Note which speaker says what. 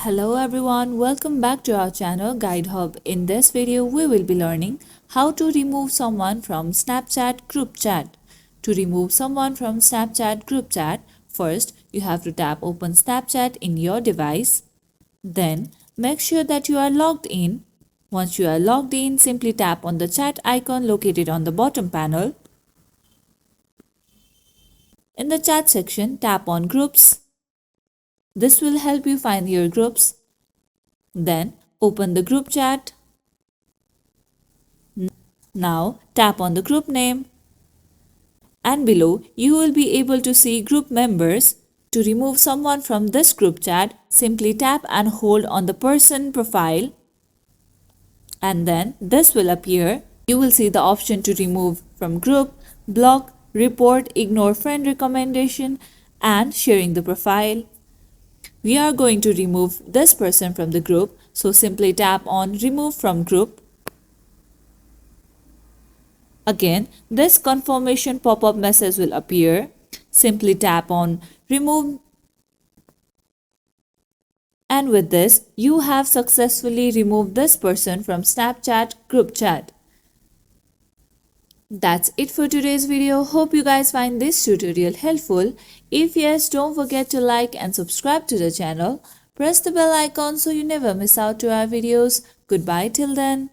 Speaker 1: Hello everyone, welcome back to our channel Guide Hub. In this video, we will be learning how to remove someone from Snapchat group chat. To remove someone from Snapchat group chat, first you have to tap open Snapchat in your device. Then make sure that you are logged in. Once you are logged in, simply tap on the chat icon located on the bottom panel. In the chat section, tap on groups. This will help you find your groups. Then open the group chat. Now tap on the group name. And below you will be able to see group members. To remove someone from this group chat, simply tap and hold on the person profile. And then this will appear. You will see the option to remove from group, block, report, ignore friend recommendation, and sharing the profile. We are going to remove this person from the group, so simply tap on remove from group. Again, this confirmation pop-up message will appear. Simply tap on remove. And with this, you have successfully removed this person from Snapchat group chat. That's it for today's video. Hope you guys find this tutorial helpful. If yes, don't forget to like and subscribe to the channel. Press the bell icon so you never miss out to our videos. Goodbye till then.